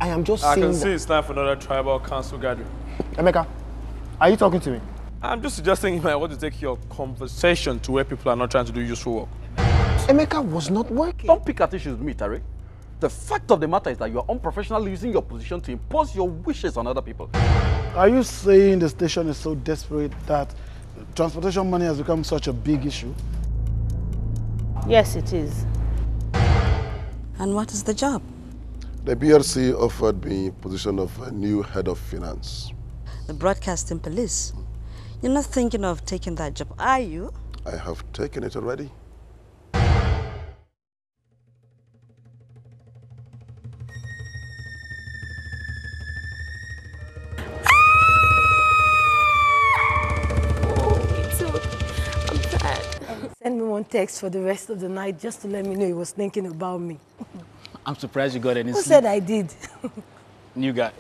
I am just saying I can see that... it's time for another tribal council gathering. Emeka, are you talking to me? I'm just suggesting you might want to take your conversation to where people are not trying to do useful work. Emeka was not working. Don't pick at issues with me, Tariq. The fact of the matter is that you are unprofessional using your position to impose your wishes on other people. Are you saying the station is so desperate that transportation money has become such a big issue? Yes, it is. And what is the job? The BRC offered me position of a new head of finance. The broadcasting police? You're not thinking of taking that job, are you? I have taken it already. Send me one text for the rest of the night just to let me know he was thinking about me. I'm surprised you got any Who sleep. said I did? New guy.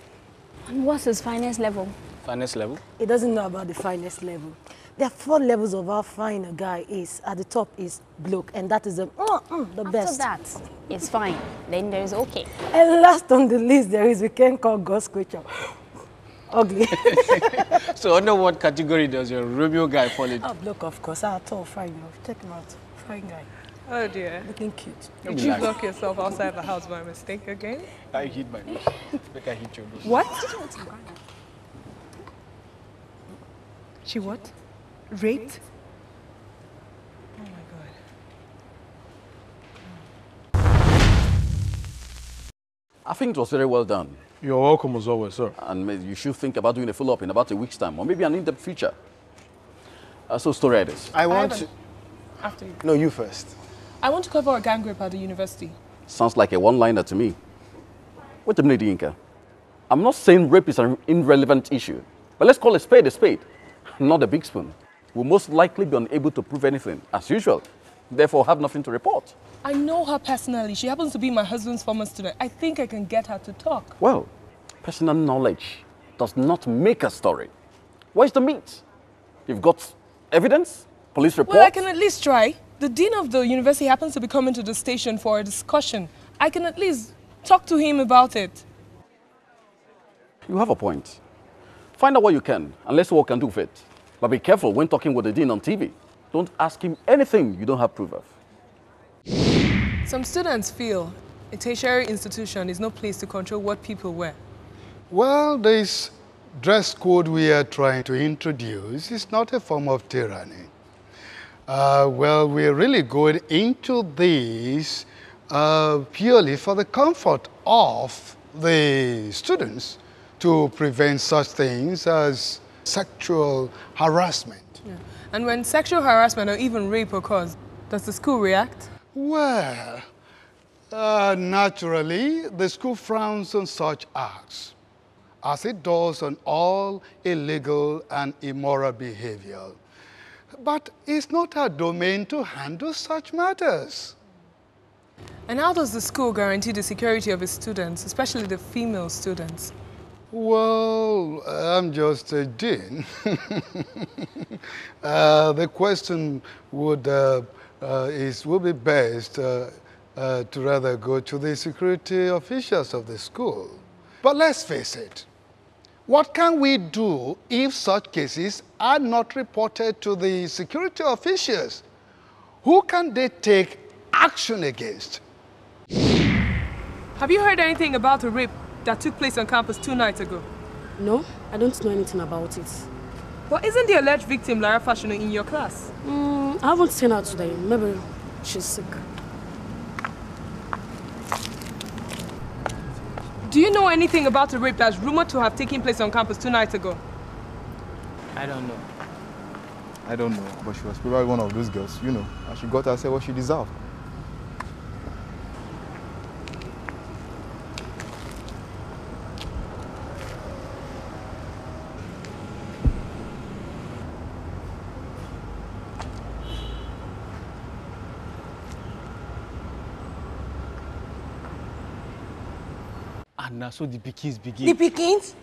And what's his finest level? Finest level? He doesn't know about the finest level. There are 4 levels of how fine a guy is. At the top is bloke, and that is the best. After that, it's fine. Then there is okay. And last on the list, there is we can call God's creature. Ugly. So under what category does your Romeo guy fall in? Oh, bloke, of course. I told fine. Check him out. Fine guy. Oh dear. Looking cute. Did you lock yourself outside the house by mistake again? I hit my nose. Make I hit your nose. What? She what? Raped? Oh my God. I think it was very well done. You're welcome as always, sir. And maybe you should think about doing a follow-up in about a week's time, or maybe an in-depth feature. So story writers. I want to... After you. No, you first. I want to cover a gang rape at the university. Sounds like a one-liner to me. Wait a minute, Yinka. I'm not saying rape is an irrelevant issue, but let's call a spade, not a big spoon. We'll most likely be unable to prove anything, as usual. Therefore, have nothing to report. I know her personally. She happens to be my husband's former student. I think I can get her to talk. Well, personal knowledge does not make a story. Where's the meat? You've got evidence? Police report? Well, I can at least try. The dean of the university happens to be coming to the station for a discussion. I can at least talk to him about it. You have a point. Find out what you can, and let's see what we can do with it. But be careful when talking with the dean on TV. Don't ask him anything you don't have proof of. Some students feel a tertiary institution is no place to control what people wear. Well, this dress code we are trying to introduce is not a form of tyranny. Well, we're really going into this purely for the comfort of the students to prevent such things as sexual harassment. Yeah. And when sexual harassment or even rape occurs, does the school react? Well, naturally, the school frowns on such acts, as it does on all illegal and immoral behavior. But it's not our domain to handle such matters. And how does the school guarantee the security of its students, especially the female students? Well, I'm just a dean. The question would be best to rather go to the security officials of the school. But let's face it, what can we do if such cases are not reported to the security officials? Who can they take action against? Have you heard anything about a rape that took place on campus 2 nights ago? No, I don't know anything about it. But isn't the alleged victim Lara Fashono in your class? I haven't seen her today. Maybe she's sick. Do you know anything about a rape that's rumored to have taken place on campus 2 nights ago? I don't know. I don't know, but she was probably one of those girls, you know, and she got herself what she deserved. And now so the Pekins begin. The Pekins?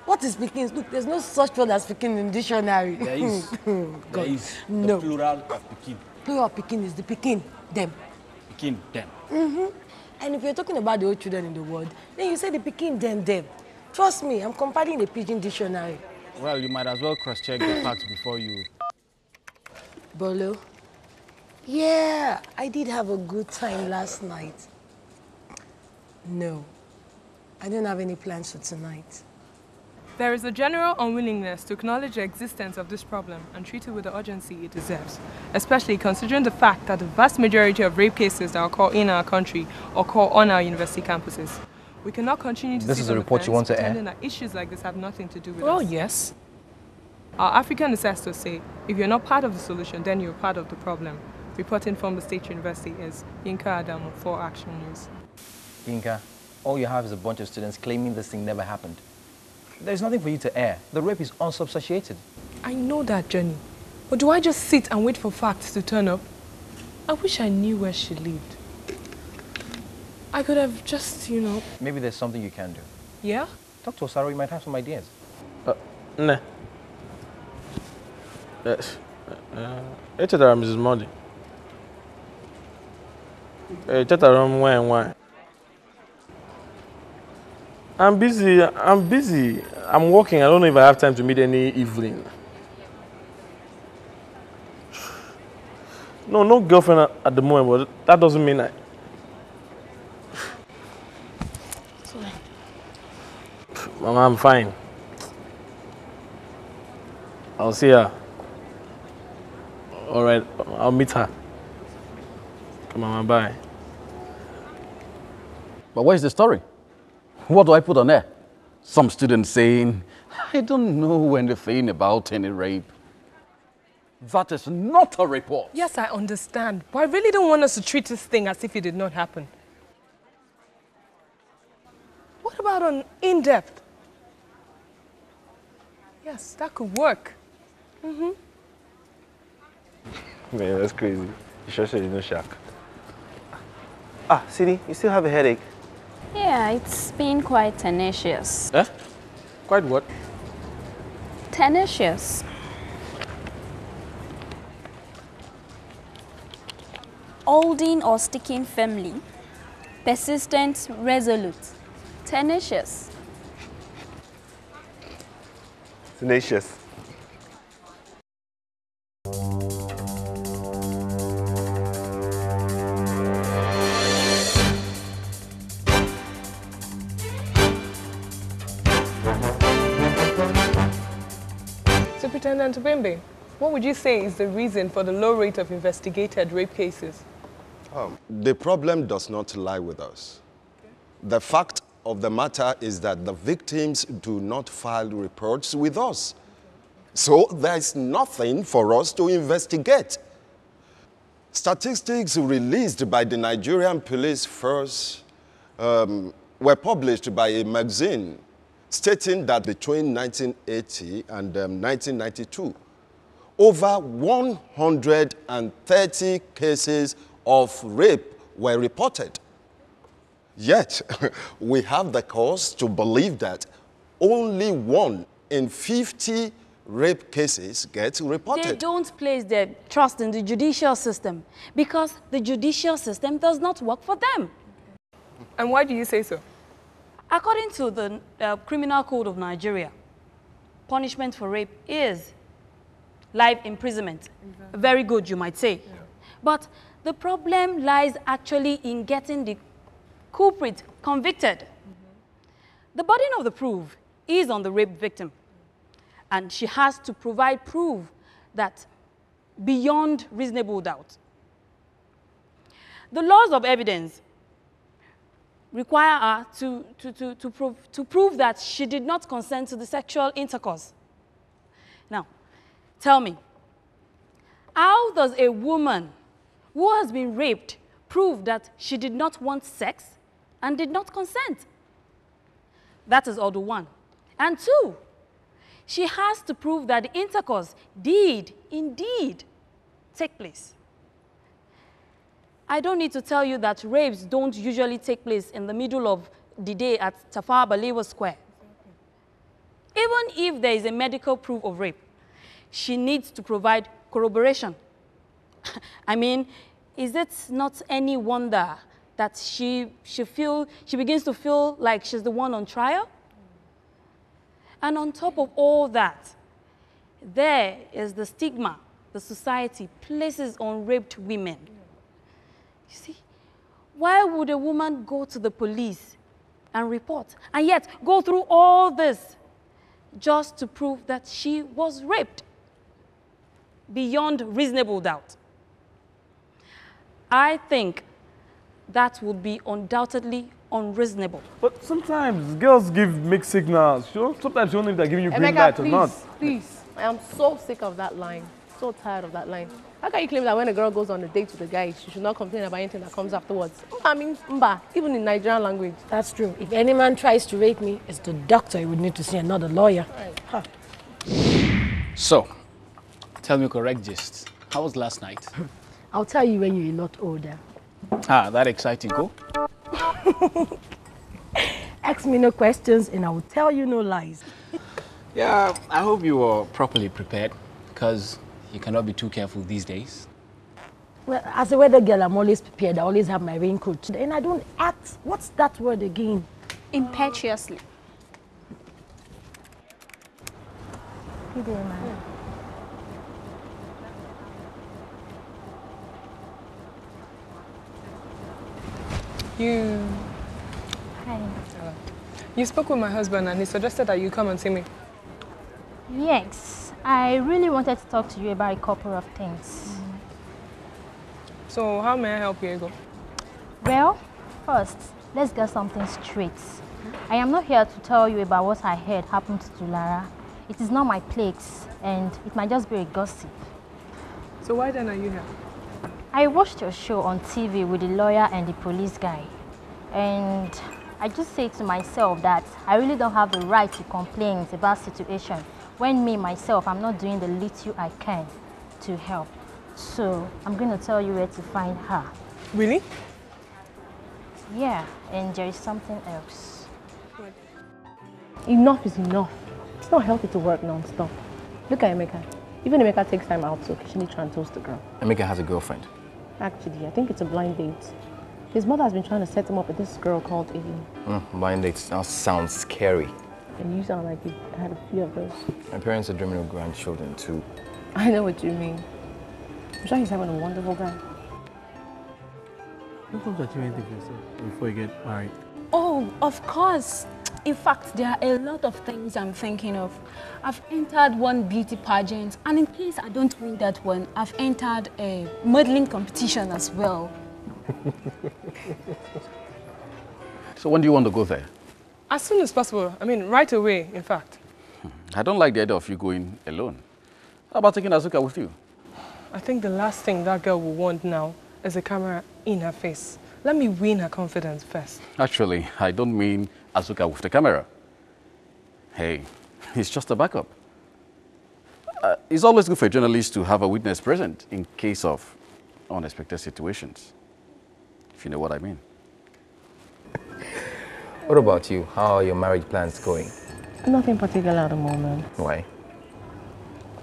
What is Pekins? Look, there's no such word as Pekin in the dictionary. There is. There is. No. The plural of Pekin. Plural of Pekin is the Pekin, them. Pekin, them. And if you're talking about the old children in the world, then you say the Peking them. Trust me, I'm compiling the Pidgin dictionary. Well, you might as well cross-check the facts before you... Bolo, yeah, I did have a good time last night. No, I don't have any plans for tonight. There is a general unwillingness to acknowledge the existence of this problem and treat it with the urgency it deserves, especially considering the fact that the vast majority of rape cases that occur in our country occur on our university campuses. We cannot continue to This is a report you want to air? pretending that issues like this have nothing to do with Oh, us. yes. Our African ancestors say, if you're not part of the solution, then you're part of the problem. Reporting from the State University is Yinka Adamu for Action News. Yinka, all you have is a bunch of students claiming this thing never happened. There's nothing for you to air. The rape is unsubstantiated. I know that, Jenny. But do I just sit and wait for facts to turn up? I wish I knew where she lived. I could have just, you know... Maybe there's something you can do. Yeah? Talk to Osaro, you might have some ideas. Nah. Yes. Echetara Mrs. Modi. Echetara why? I'm busy. I'm working. I don't know if I have time to meet any Evelyn. No girlfriend at the moment, but that doesn't mean I... Mama, I'm fine. I'll see her. All right, I'll meet her. Come on, bye. But where's the story? What do I put on there? Some students saying, I don't know anything about any rape. That is not a report. Yes, I understand. But I really don't want us to treat this thing as if it did not happen. What about an in-depth? Yes, that could work. Man, that's crazy. You sure said you know Shaq. Sidi, you still have a headache? Yeah, it's been quite tenacious. Eh? Quite what? Tenacious. Holding or sticking firmly. Persistent, resolute. Tenacious. Tenacious. Superintendent Bimbe, what would you say is the reason for the low rate of investigated rape cases? The problem does not lie with us. The fact of the matter is that the victims do not file reports with us. So there's nothing for us to investigate. Statistics released by the Nigerian Police Force were published by a magazine stating that between 1980 and 1992, over 130 cases of rape were reported. Yet, we have the cause to believe that only 1 in 50 rape cases gets reported. They don't place their trust in the judicial system because the judicial system does not work for them. And why do you say so? According to the Criminal Code of Nigeria, punishment for rape is life imprisonment. Exactly. Very good, you might say. Yeah. But the problem lies actually in getting the culprit convicted. The burden of the proof is on the rape victim. And she has to provide proof that beyond reasonable doubt. The laws of evidence require her to prove that she did not consent to the sexual intercourse. Now, tell me, how does a woman who has been raped prove that she did not want sex and did not consent? That is order 1. And 2, she has to prove that the intercourse did indeed take place. I don't need to tell you that rapes don't usually take place in the middle of the day at Tafawa Balewa Square. Even if there is a medical proof of rape, she needs to provide corroboration. I mean, is it not any wonder that she begins to feel like she's the one on trial. And on top of all that, there is the stigma the society places on raped women. You see, why would a woman go to the police and report, and yet go through all this just to prove that she was raped beyond reasonable doubt? I think that would be undoubtedly unreasonable. But sometimes girls give mixed signals. Sometimes you don't know if they're giving you green light or not. Please, I am so sick of that line. So tired of that line. How can you claim that when a girl goes on a date with a guy, she should not complain about anything that comes afterwards? I mean, mba, even in Nigerian language. That's true. If any man tries to rape me, it's the doctor. He would need to see another lawyer. Right. Huh. So, tell me correct gist. How was last night? I'll tell you when you're a lot older. Ah, that exciting, go. Ask me no questions and I will tell you no lies. Yeah, I hope you were properly prepared, because you cannot be too careful these days. Well, as a weather girl, I'm always prepared. I always have my raincoat. And I don't act. What's that word again? Impetuously. You there, man? Hi. You spoke with my husband and he suggested that you come and see me. Yes, I really wanted to talk to you about a couple of things. So how may I help you, Ego? Well, first, let's get something straight. I am not here to tell you about what I heard happened to Lara. It is not my place, and it might just be a gossip. So why then are you here? I watched your show on TV with the lawyer and the police guy, and I just say to myself that I really don't have the right to complain about situation when me, myself, I'm not doing the little I can to help. So I'm going to tell you where to find her. Really? Yeah, and there is something else. Enough is enough. It's not healthy to work non-stop. Look at Emeka. Even Emeka takes time out to occasionally try and toast the girl. Emeka has a girlfriend. Actually, I think it's a blind date. His mother has been trying to set him up with this girl called Evie. Blind dates now sounds scary. And you sound like you had a few of those. My parents are dreaming of grandchildren too. I know what you mean. I'm sure he's having a wonderful guy. Don't come to achieve anything for yourself before you get married. Oh, of course. In fact, there are a lot of things I'm thinking of. I've entered one beauty pageant, and in case I don't win that one, I've entered a modeling competition as well. So when do you want to go there? As soon as possible. I mean, right away, in fact. I don't like the idea of you going alone. How about taking Azuka with you? I think the last thing that girl will want now is a camera in her face. Let me win her confidence first. Actually, I don't mean Azuka with the camera. Hey, it's just a backup. It's always good for a journalist to have a witness present in case of unexpected situations, if you know what I mean. What about you? How are your marriage plans going? Nothing particular at the moment. Why?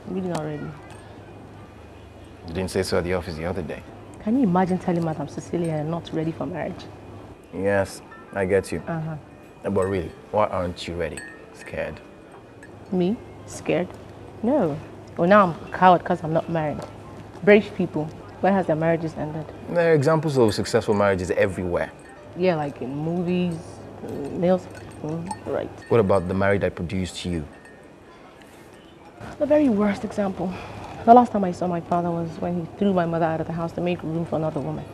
Really not ready. You didn't say so at the office the other day. Can you imagine telling Madam Cecilia I'm not ready for marriage? Yes, I get you. Uh-huh. But really, why aren't you ready? Scared? Me? Scared? No. Well, now I'm a coward because I'm not married. British people, where has their marriages ended? There are examples of successful marriages everywhere. Yeah, like in movies, nails. Right. What about the marriage that produced you? The very worst example. The last time I saw my father was when he threw my mother out of the house to make room for another woman.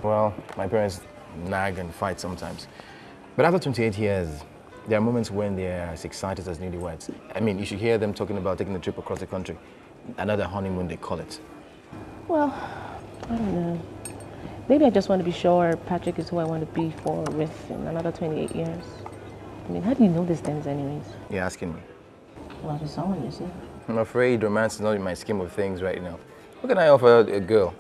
Well, my parents nag and fight sometimes. But after 28 years, there are moments when they're as excited as newlyweds. I mean, you should hear them talking about taking a trip across the country. Another honeymoon, they call it. Well, I don't know. Maybe I just want to be sure Patrick is who I want to be with in another 28 years. I mean, how do you know these things anyways? You're asking me. Well, there's someone you see. I'm afraid romance is not in my scheme of things right now. What can I offer a girl?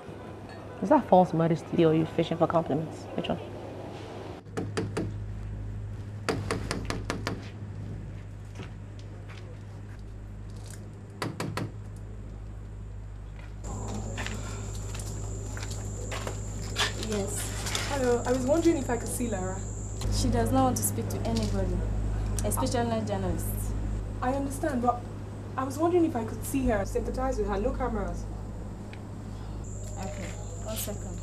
Is that false modesty or are you fishing for compliments? Which one? Yes. Hello, I was wondering wondering if I could see Lara. She does not want to speak to anybody, especially not journalists. I understand, but I was wondering if I could see her, sympathize with her. No cameras. Okay, 1 second.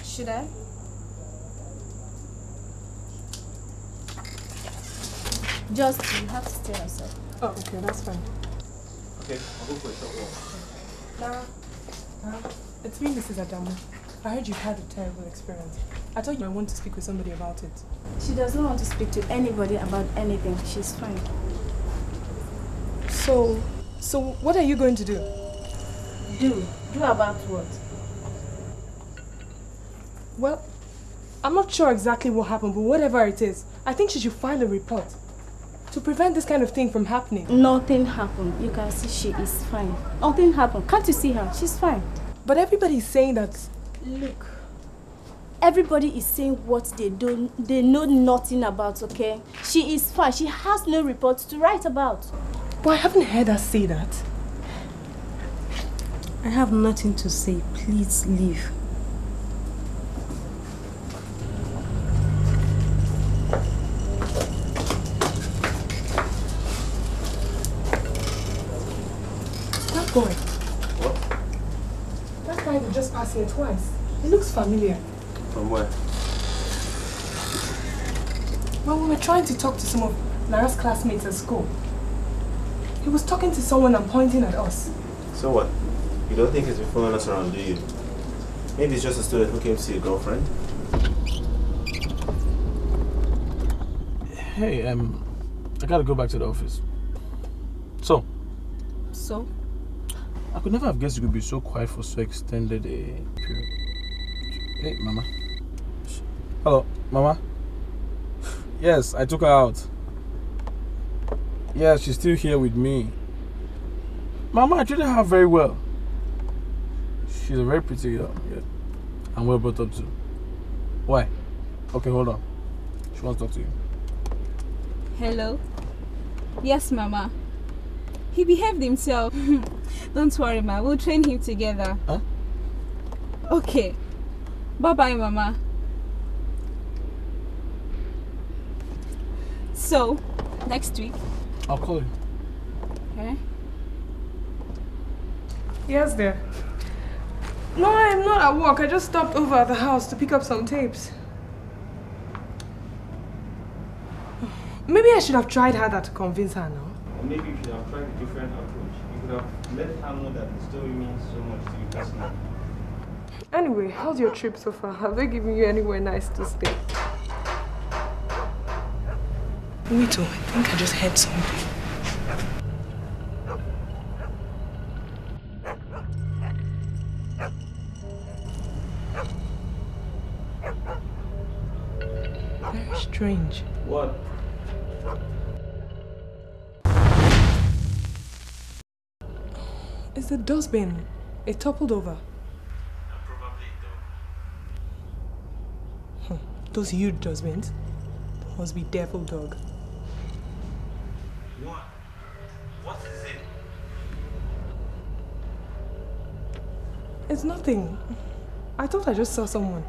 Should I? Just, you have to stay outside. Oh, okay, that's fine. Okay, I'll go for a short walk. Lara, it's me, Mrs. Adamu. I heard you've had a terrible experience. I thought you might want to speak with somebody about it. She does not want to speak to anybody about anything. She's fine. So what are you going to do? Do about what? Well, I'm not sure exactly what happened, but whatever it is, I think she should file a report to prevent this kind of thing from happening. Nothing happened. You can see she is fine. Nothing happened. Can't you see her? She's fine. But everybody's saying that. Look, everybody is saying what they know nothing about, okay? She is fine. She has no reports to write about. But I haven't heard her say that. I have nothing to say. Please leave. Stop going. What? That guy that just passed here twice. He looks familiar. From where? Well, we were trying to talk to some of Lara's classmates at school. He was talking to someone and pointing at us. So what? You don't think he's been following us around, do you? Maybe it's just a student who came to see a girlfriend. Hey, I gotta go back to the office. So? I could never have guessed you could be so quiet for so extended a period. Hey, Mama. Hello, Mama. Yes, I took her out. Yes, she's still here with me. Mama, I treated her very well. She's a very pretty girl, yeah. And well brought up too. Why? Okay, hold on. She wants to talk to you. Hello? Yes, Mama. He behaved himself. Don't worry, Ma. We'll train him together. Huh? Okay. Bye-bye, Mama. So, next week. I'll call you. Okay? Yes, dear. No, I'm not at work. I just stopped over at the house to pick up some tapes. Maybe I should have tried harder to convince her now. Maybe you should have tried a different approach. You could have let her know that the story means so much to you personally. Anyway, how's your trip so far? Have they given you anywhere nice to stay? Me too. I think I just heard something. Very strange. What? It's the dustbin. It toppled over. Those huge dustbins must be devil dog. What? What is it? It's nothing. I thought I just saw someone.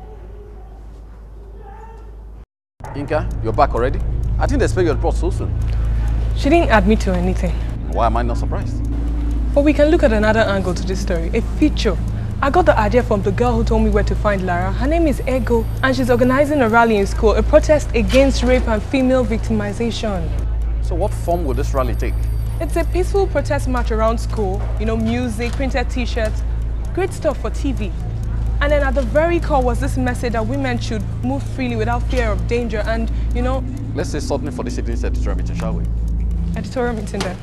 Inka, you're back already? I didn't expect your report so soon. She didn't add me to anything. Why am I not surprised? But we can look at another angle to this story. A feature. I got the idea from the girl who told me where to find Lara. Her name is Ego, and she's organizing a rally in school, a protest against rape and female victimization. So what form will this rally take? It's a peaceful protest march around school, you know, music, printed t-shirts, great stuff for TV. And then at the very core was this message that women should move freely without fear of danger and, you know... Let's say something for this evening's editorial meeting, shall we? Editorial meeting then.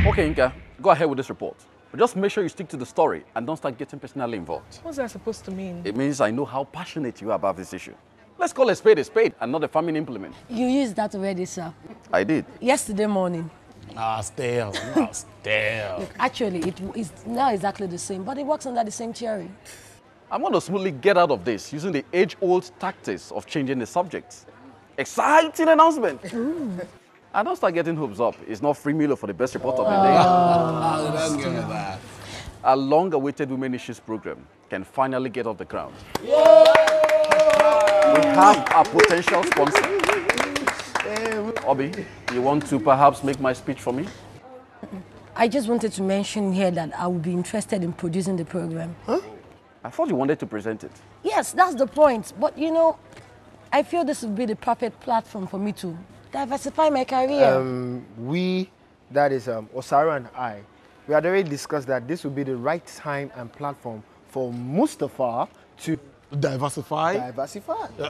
Okay, Inka, go ahead with this report. But just make sure you stick to the story and don't start getting personally involved. What's that supposed to mean? It means I know how passionate you are about this issue. Let's call a spade and not a farming implement. You used that already, sir. I did. Yesterday morning. Still. Actually, it is not exactly the same, but it works under the same theory. I'm going to smoothly get out of this using the age-old tactics of changing the subject. Exciting announcement! I don't start getting hopes up. It's not free meal for the best report of the day. Don't give me that. A long-awaited Women Issues program, can finally get off the ground. We have a potential sponsor. Obi, you want to perhaps make my speech for me? I just wanted to mention here that I would be interested in producing the program. Huh? I thought you wanted to present it. Yes, that's the point. But you know, I feel this would be the perfect platform for me to diversify my career. That is Osaro and I, we had already discussed that this would be the right time and platform for Mustafa to diversify.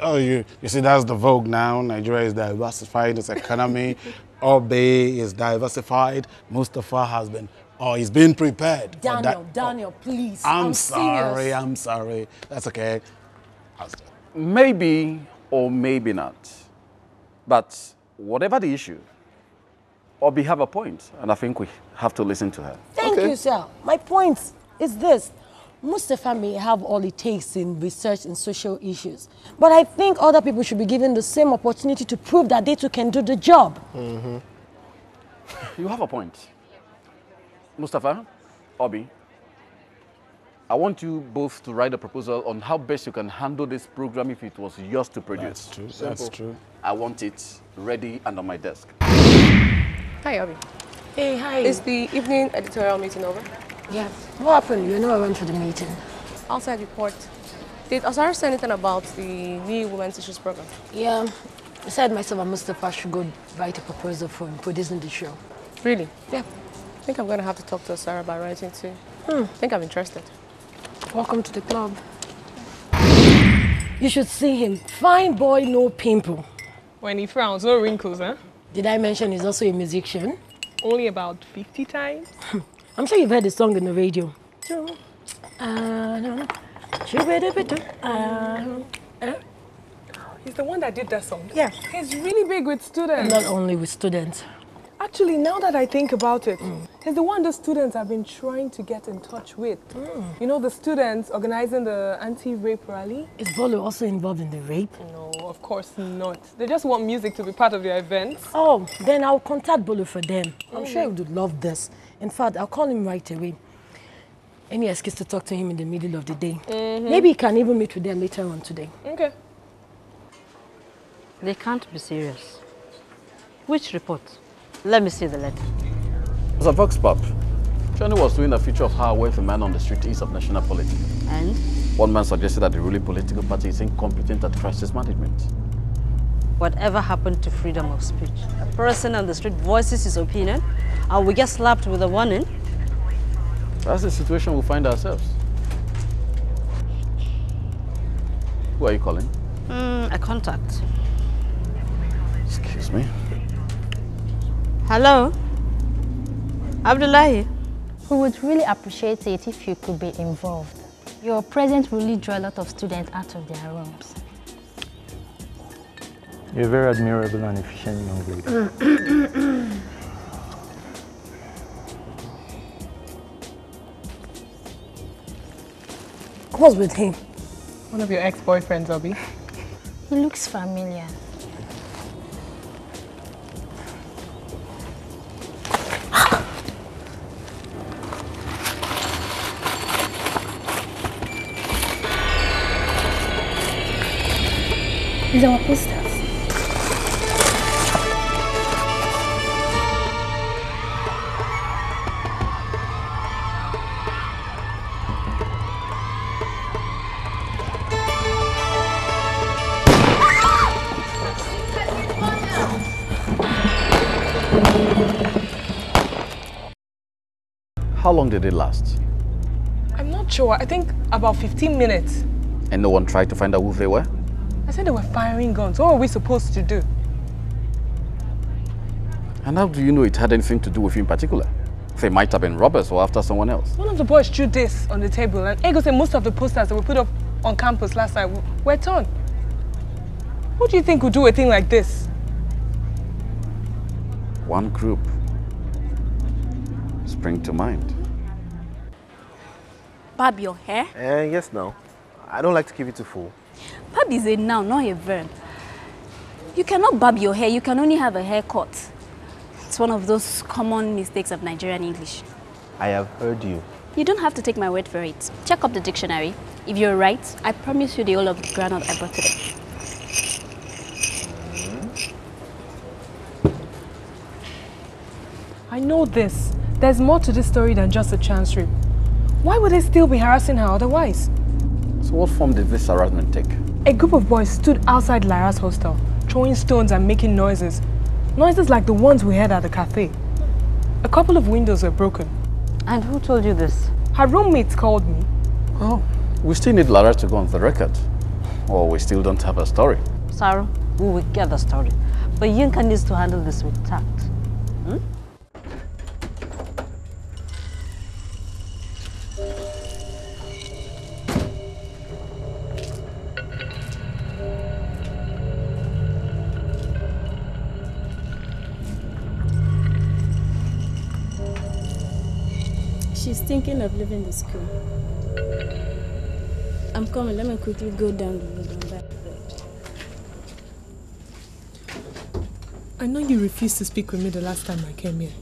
Oh, you see, that's the vogue now. Nigeria is diversifying its economy. Obi is diversified. Mustafa has been, he's been prepared. Daniel, please. I'm serious. sorry. That's okay. Maybe or maybe not. But whatever the issue, Obi have a point, and I think we have to listen to her. Thank you, sir. My point is this. Mustafa may have all it takes in research in social issues, but I think other people should be given the same opportunity to prove that they too can do the job. You have a point. Mustafa, Obi, I want you both to write a proposal on how best you can handle this program if it was yours to produce. That's true. That's true. I want it ready and on my desk. Hi, Obi. Hey, hi. Is the evening editorial meeting over? Yeah. What happened? You know I went for the meeting. Outside report. Did Osaro say anything about the new Women's Issues program? Yeah. I said myself and Mustafa should go write a proposal for producing the show. Really? Yeah. I think I'm going to have to talk to Osaro about writing too. I think I'm interested. Welcome to the club. You should see him. Fine boy, no pimple. When he frowns, no wrinkles, huh? Did I mention he's also a musician? Only about 50 times. I'm sure you've heard the song on the radio. He's the one that did that song? Yeah. He's really big with students. Not only with students. Actually, now that I think about it, he's the one the students have been trying to get in touch with. You know, the students organizing the anti-rape rally? Is Bolo also involved in the rape? No, of course not. They just want music to be part of their events. Oh, then I'll contact Bolo for them. I'm sure he would love this. In fact, I'll call him right away. Any excuse to talk to him in the middle of the day. Maybe he can even meet with them later on today. Okay. They can't be serious. Which report? Let me see the letter. It was a vox pop. Johnny was doing a feature of how worth a man on the street is of national politics. And? One man suggested that the ruling political party is incompetent at crisis management. Whatever happened to freedom of speech? A person on the street voices his opinion, and we get slapped with a warning. That's the situation we find ourselves. Who are you calling? A contact. Excuse me. Hello? Abdullahi? We would really appreciate it if you could be involved. Your presence will really draw a lot of students out of their rooms. You're a very admirable and efficient young lady. What's with him? One of your ex-boyfriends, Obi. He looks familiar. These are our posters. How long did it last? I'm not sure. I think about 15 minutes. And no one tried to find out who they were? I said they were firing guns. What were we supposed to do? And how do you know it had anything to do with you in particular? They might have been robbers or after someone else. One of the boys threw this on the table, and Ego said most of the posters that were put up on campus last night were torn. Who do you think would do a thing like this? One group spring to mind. Barb your hair? Yes, no. I don't like to keep it too full. Barb is a noun, not a verb. You cannot barb your hair, you can only have a haircut. It's one of those common mistakes of Nigerian English. I have heard you. You don't have to take my word for it. Check up the dictionary. If you're right, I promise you the whole of the granite I brought today. I know this. There's more to this story than just a chance rape. Why would they still be harassing her otherwise? So what form did this harassment take? A group of boys stood outside Lyra's hostel, throwing stones and making noises. Noises like the ones we heard at the cafe. A couple of windows were broken. And who told you this? Her roommates called me. Oh, we still need Lara to go on the record. Or we still don't have a story. Sarah, we will get the story. But Yinka needs to handle this with tact. Hmm? She's thinking of leaving the school. I'm coming. Let me quickly go down the road and back. I know you refused to speak with me the last time I came here.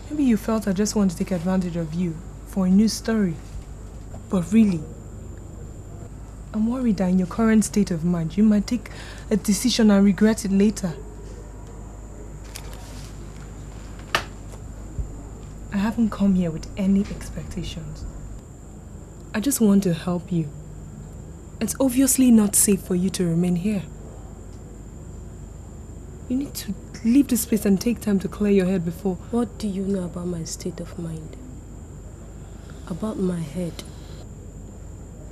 Maybe you felt I just want to take advantage of you for a new story. But really, I'm worried that in your current state of mind, you might take a decision and regret it later. I haven't come here with any expectations. I just want to help you. It's obviously not safe for you to remain here. You need to leave this place and take time to clear your head before... What do you know about my state of mind? About my head?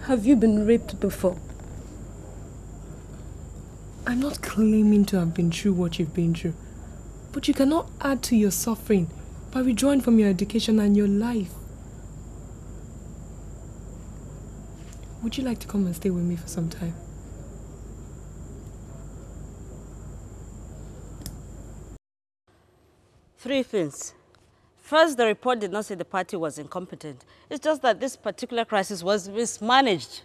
Have you been raped before? I'm not claiming to have been through what you've been through. But you cannot add to your suffering by withdrawing from your education and your life. Would you like to come and stay with me for some time? Three things. First, the report did not say the party was incompetent. It's just that this particular crisis was mismanaged.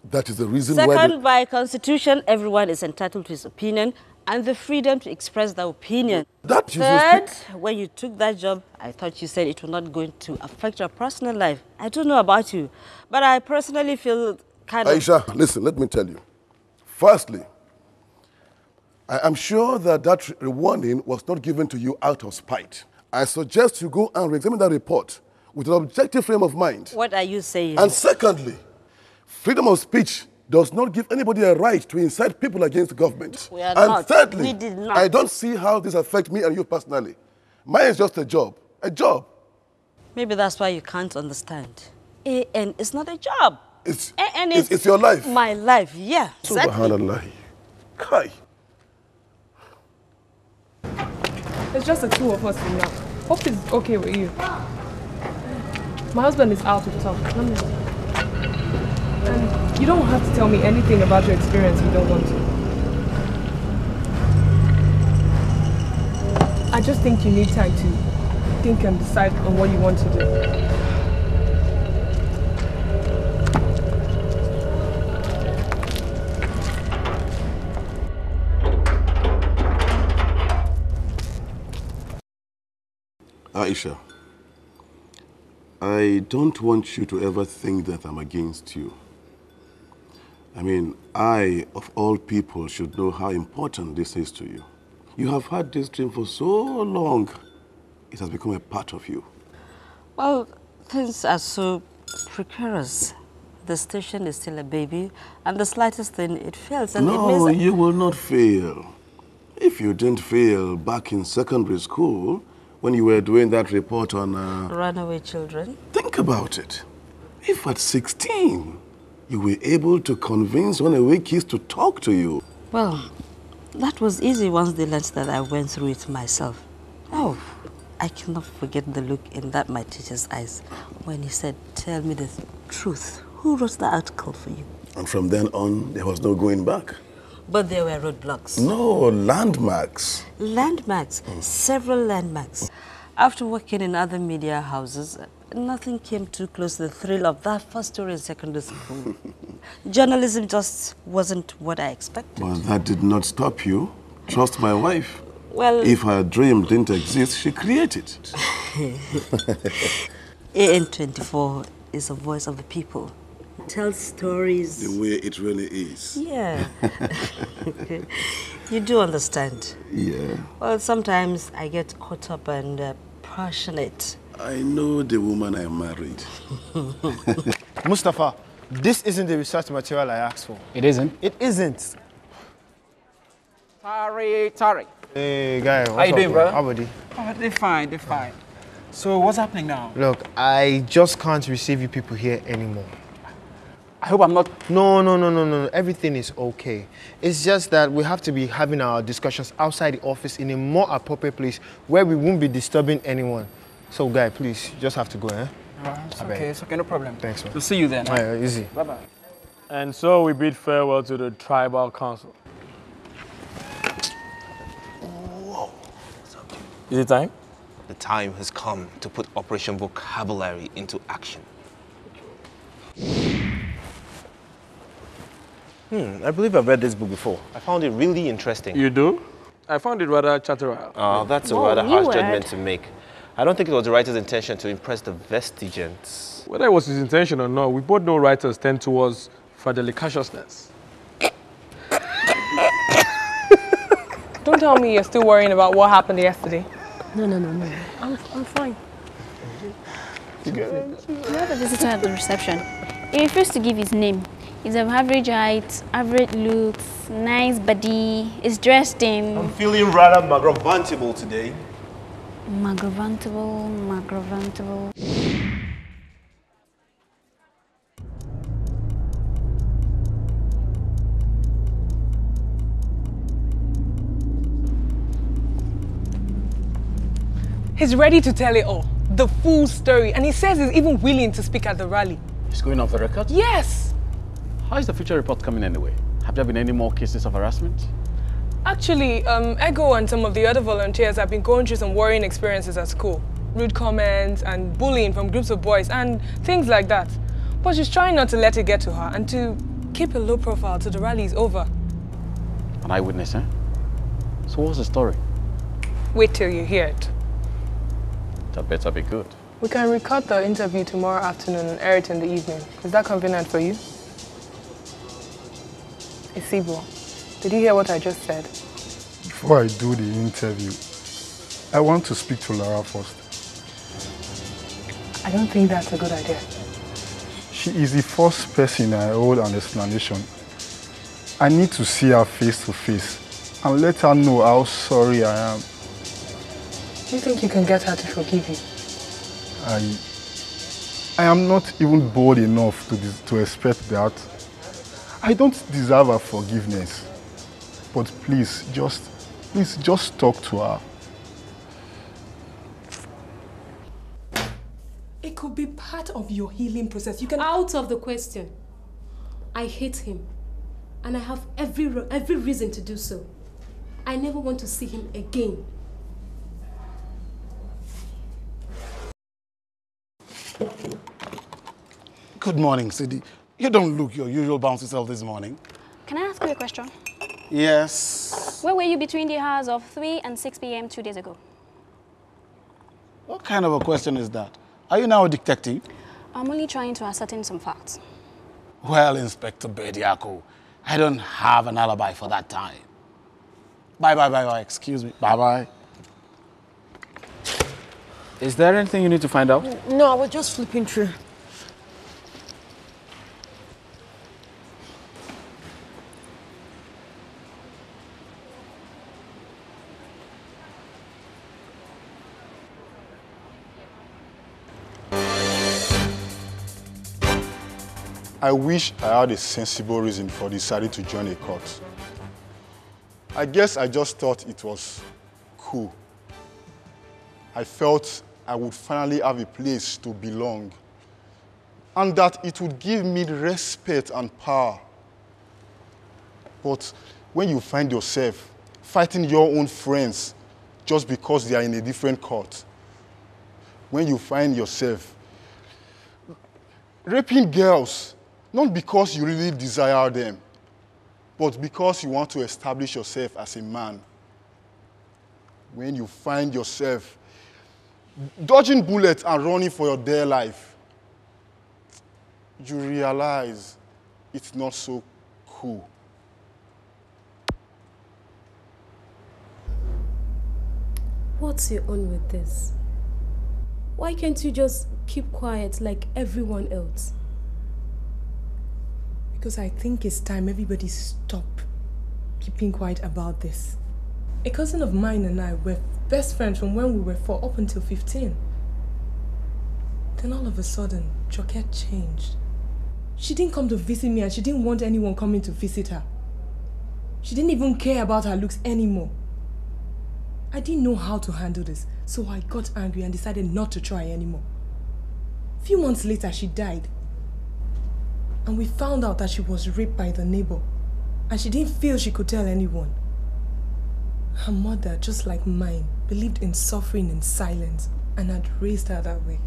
That is the reason why... Second, by Constitution, everyone is entitled to his opinion and the freedom to express their opinion. Third, when you took that job, I thought you said it was not going to affect your personal life. I don't know about you, but I personally feel kind of... Aisha, listen, let me tell you. Firstly, I am sure that that warning was not given to you out of spite. I suggest you go and re-examine that report with an objective frame of mind. What are you saying? And secondly, freedom of speech does not give anybody a right to incite people against the government. We are and not. thirdly, We did not. I don't see how this affects me and you personally. Mine is just a job. A job. Maybe that's why you can't understand. AN is not a job. AN is it's your life. My life, yeah. Exactly. Subhanallah. Kai. It's just the two of us for now. Hope it's okay with you. My husband is out to talk. Let me... And you don't have to tell me anything about your experience if you don't want to. I just think you need time to think and decide on what you want to do. Aisha, I don't want you to ever think that I'm against you. I mean, I, of all people, should know how important this is to you. You have had this dream for so long, it has become a part of you. Well, things are so precarious. The station is still a baby, and the slightest thing, it fails. And No, it means you will not fail. If you didn't fail back in secondary school, when you were doing that report on... runaway children. Think about it. If at 16, you were able to convince runaway kids to talk to you. Well, that was easy once they learned that I went through it myself. Oh, I cannot forget the look in that my teacher's eyes when he said, "Tell me the truth. Who wrote the article for you?" And from then on, there was no going back. But there were roadblocks. No, landmarks. Landmarks, several landmarks. After working in other media houses, nothing came too close to the thrill of that first story in secondary school. Journalism just wasn't what I expected. But that did not stop you. Trust my wife. Well, if her dream didn't exist, she created it. AN24 is a voice of the people. Tell stories. The way it really is. Yeah. You do understand. Yeah. Well, sometimes I get caught up and passionate. I know the woman I married. Mustafa, this isn't the research material I asked for. It isn't? It isn't. Tari. Hey, guy. How you doing, brother? How about you? Oh, they're fine. So what's happening now? Look, I just can't receive you people here anymore. I hope I'm not... No. Everything is okay. It's just that we have to be having our discussions outside the office in a more appropriate place where we won't be disturbing anyone. So, guy, please, you just have to go, eh? It's okay, no problem. Thanks, man. We'll see you then. All right, easy. Bye-bye. And so we bid farewell to the tribal council. Is it time? The time has come to put Operation Vocabulary into action. I believe I've read this book before. I found it really interesting. You do? I found it rather chatteral. Oh, that's a rather harsh judgment to make. I don't think it was the writer's intention to impress the Vestigents. Whether it was his intention or not, we both know writers tend towards fatherly-consciousness. Don't tell me you're still worrying about what happened yesterday. No. I'm fine. We have a visitor at the reception. He refused to give his name. He's of average height, average looks, nice body, is dressed in... I'm feeling rather magravantable today. Magravantable. He's ready to tell it all, the full story, and he says he's even willing to speak at the rally. He's going off the record? Yes! How is the future report coming anyway? Have there been any more cases of harassment? Actually, Ego and some of the other volunteers have been going through some worrying experiences at school. Rude comments and bullying from groups of boys and things like that. But she's trying not to let it get to her and to keep a low profile till the rally is over. An eyewitness, eh? So what's the story? Wait till you hear it. That better be good. We can record the interview tomorrow afternoon and air it in the evening. Is that convenient for you? Isibo, did you hear what I just said? Before I do the interview, I want to speak to Lara first. I don't think that's a good idea. She is the first person I owe an explanation. I need to see her face to face and let her know how sorry I am. Do you think you can get her to forgive you? I am not even bold enough to expect that. I don't deserve her forgiveness. But please just talk to her. It could be part of your healing process. You can... Out of the question. I hate him. And I have every reason to do so. I never want to see him again. Good morning, Sidi. You don't look your usual bouncy self this morning. Can I ask you a question? Yes. Where were you between the hours of 3 and 6 p.m. 2 days ago? What kind of a question is that? Are you now a detective? I'm only trying to ascertain some facts. Well, Inspector Bediako, I don't have an alibi for that time. Bye. Excuse me. Bye. Is there anything you need to find out? No, I was just flipping through. I wish I had a sensible reason for deciding to join a cult. I guess I just thought it was cool. I felt I would finally have a place to belong, and that it would give me respect and power. But when you find yourself fighting your own friends just because they are in a different cult, when you find yourself raping girls, not because you really desire them, but because you want to establish yourself as a man. When you find yourself dodging bullets and running for your dear life, you realize it's not so cool. What's your own with this? Why can't you just keep quiet like everyone else? Because I think it's time everybody stop keeping quiet about this. A cousin of mine and I were best friends from when we were 4 up until 15. Then all of a sudden, Joke changed. She didn't come to visit me and she didn't want anyone coming to visit her. She didn't even care about her looks anymore. I didn't know how to handle this, so I got angry and decided not to try anymore. A few months later, she died. And we found out that she was raped by the neighbor. And she didn't feel she could tell anyone. Her mother, just like mine, believed in suffering in silence and had raised her that way.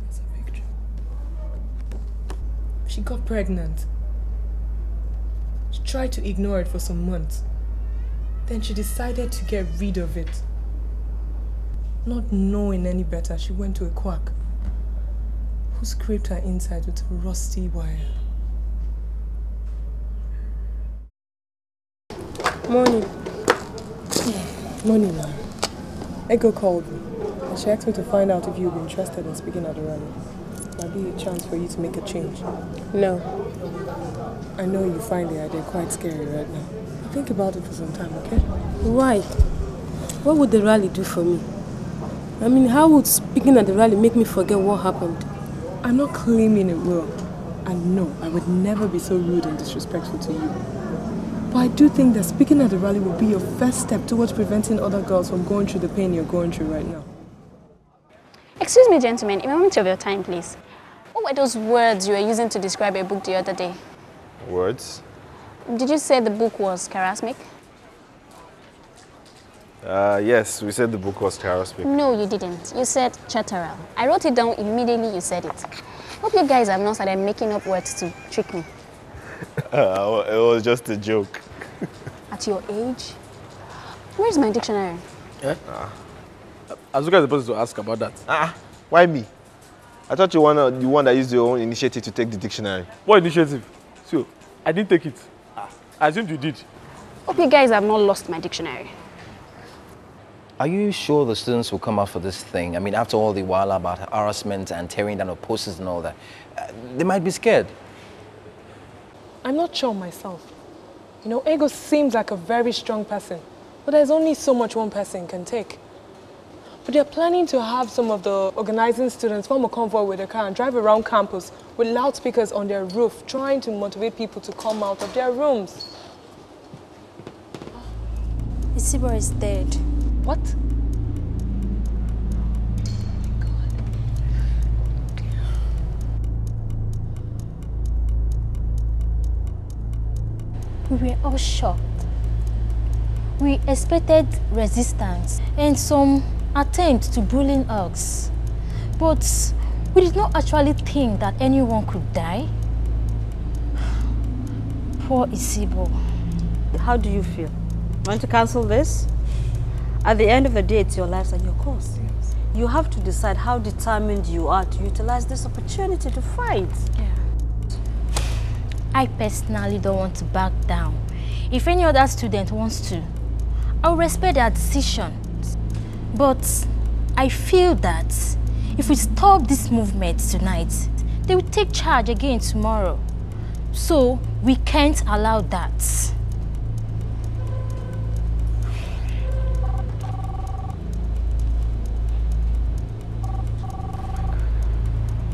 That's a picture. She got pregnant. She tried to ignore it for some months. Then she decided to get rid of it. Not knowing any better, she went to a quack who scraped her inside with a rusty wire. Morning. Morning, ma'am. Ego called me and she asked me to find out if you'd be interested in speaking at the rally. Might be a chance for you to make a change. No. I know you find the idea quite scary right now. Think about it for some time, okay? Why? What would the rally do for me? I mean, how would speaking at the rally make me forget what happened? I'm not claiming it will. And no, I would never be so rude and disrespectful to you. But I do think that speaking at the rally will be your first step towards preventing other girls from going through the pain you're going through right now. Excuse me, gentlemen, a moment of your time, please. What were those words you were using to describe a book the other day? Words? Did you say the book was charasmic? Yes, we said the book was charasmic. No, you didn't. You said chatteral. I wrote it down immediately you said it. Hope you guys have not started making up words to trick me. It was just a joke. At your age? Where's my dictionary? Eh? Azuka is supposed to ask about that. Why me? I thought you were the one that used your own initiative to take the dictionary. What initiative? So, I didn't take it. I assumed you did. Hope you guys have not lost my dictionary. Are you sure the students will come out for this thing? I mean, after all the while about harassment and tearing down of posters and all that, they might be scared. I'm not sure myself. You know, Ego seems like a very strong person, but there's only so much one person can take. But they're planning to have some of the organizing students form a convoy with a car and drive around campus with loudspeakers on their roof, trying to motivate people to come out of their rooms. Isibo is dead. What? We were all shocked. We expected resistance and some attempt to bullying us. But we did not actually think that anyone could die. Poor Isibo. How do you feel? Want to cancel this? At the end of the day, it's your lives and your cause. Yes. You have to decide how determined you are to utilize this opportunity to fight. Yeah. I personally don't want to back down. If any other student wants to, I'll respect their decision. But I feel that if we stop this movement tonight, they will take charge again tomorrow. So we can't allow that.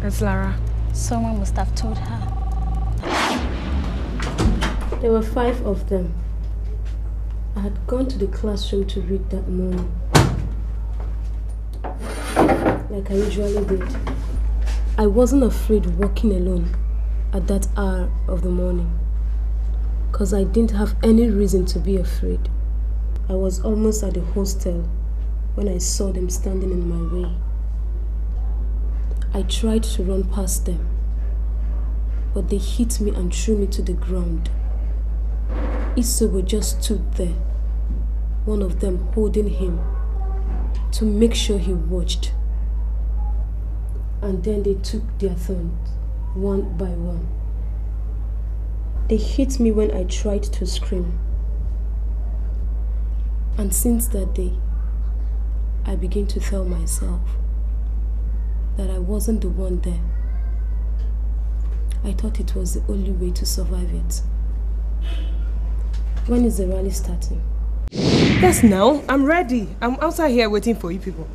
It's Lara. Someone must have told her. There were 5 of them. I had gone to the classroom to read that morning, like I usually did. I wasn't afraid walking alone at that hour of the morning, because I didn't have any reason to be afraid. I was almost at the hostel when I saw them standing in my way. I tried to run past them, but they hit me and threw me to the ground. Isibo just stood there, one of them holding him to make sure he watched. And then they took their thorns, one by one. They hit me when I tried to scream. And since that day, I began to tell myself that I wasn't the one there. I thought it was the only way to survive it. When is the rally starting? Yes, now. I'm ready. I'm outside here waiting for you people.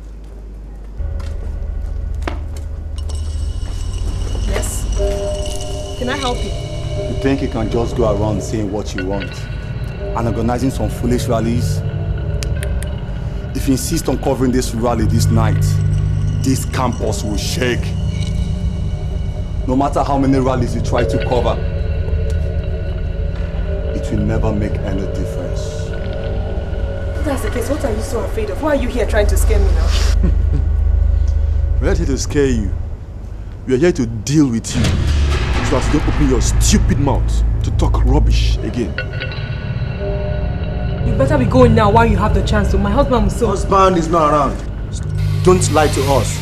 Yes? Can I help you? You think you can just go around saying what you want and organizing some foolish rallies? If you insist on covering this rally this night, this campus will shake. No matter how many rallies you try to cover, it will never make any difference. If that's the case, what are you so afraid of? Why are you here trying to scare me now? We're not here to scare you. We are here to deal with you, so that you don't open your stupid mouth to talk rubbish again. You better be going now while you have the chance to. My husband will so... Husband is not around. Don't lie to us.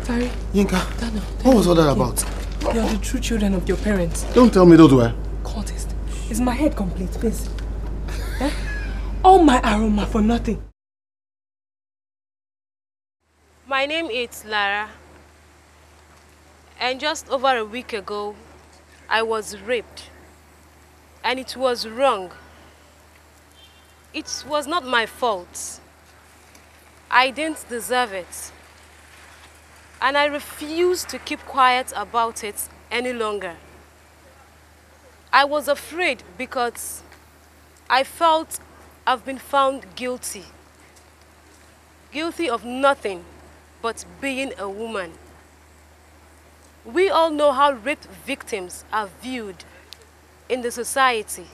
Sorry. Yinka, what was all that about? You're the true children of your parents. Don't tell me those were. Cultist. Is my head complete, please? Eh? All my aroma for nothing. My name is Lara. And just over a week ago, I was raped. And it was wrong. It was not my fault. I didn't deserve it. And I refuse to keep quiet about it any longer. I was afraid because I felt I've been found guilty. Guilty of nothing but being a woman. We all know how rape victims are viewed in the society.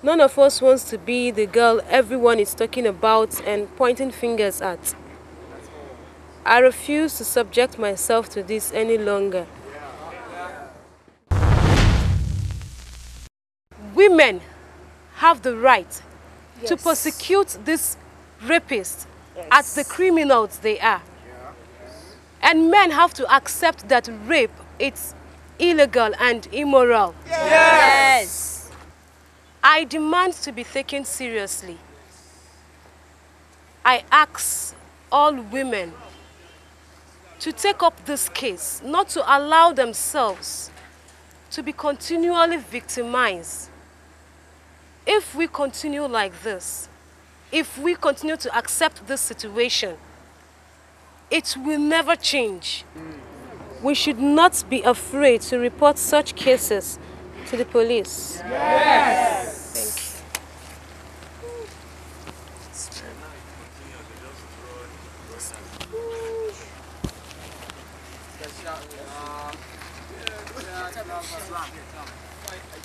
None of us wants to be the girl everyone is talking about and pointing fingers at. I refuse to subject myself to this any longer. Women have the right to persecute these rapists as the criminals they are. And men have to accept that rape is illegal and immoral. Yes. I demand to be taken seriously. I ask all women to take up this case, not to allow themselves to be continually victimized. If we continue like this, if we continue to accept this situation, it will never change. We should not be afraid to report such cases to the police. Yes. Thank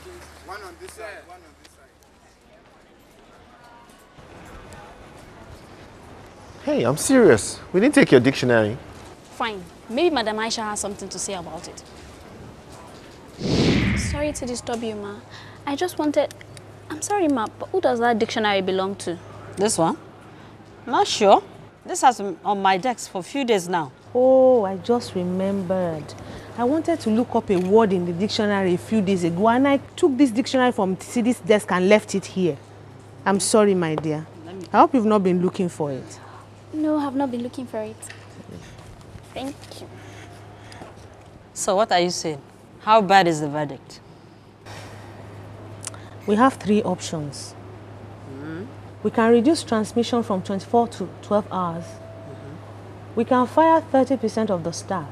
you. One on this side, one on this side. Hey, I'm serious. We didn't take your dictionary. Fine. Maybe Madam Aisha has something to say about it. Sorry to disturb you, ma. I just wanted... I'm sorry, ma, but who does that dictionary belong to? This one? Not sure. This has been on my desk for a few days now. Oh, I just remembered. I wanted to look up a word in the dictionary a few days ago and I took this dictionary from Siddi's desk and left it here. I'm sorry, my dear. I hope you've not been looking for it. No, I've not been looking for it. Thank you. So what are you saying? How bad is the verdict? We have 3 options. We can reduce transmission from 24 to 12 hours. We can fire 30% of the staff.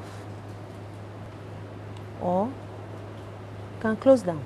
Or we can close down.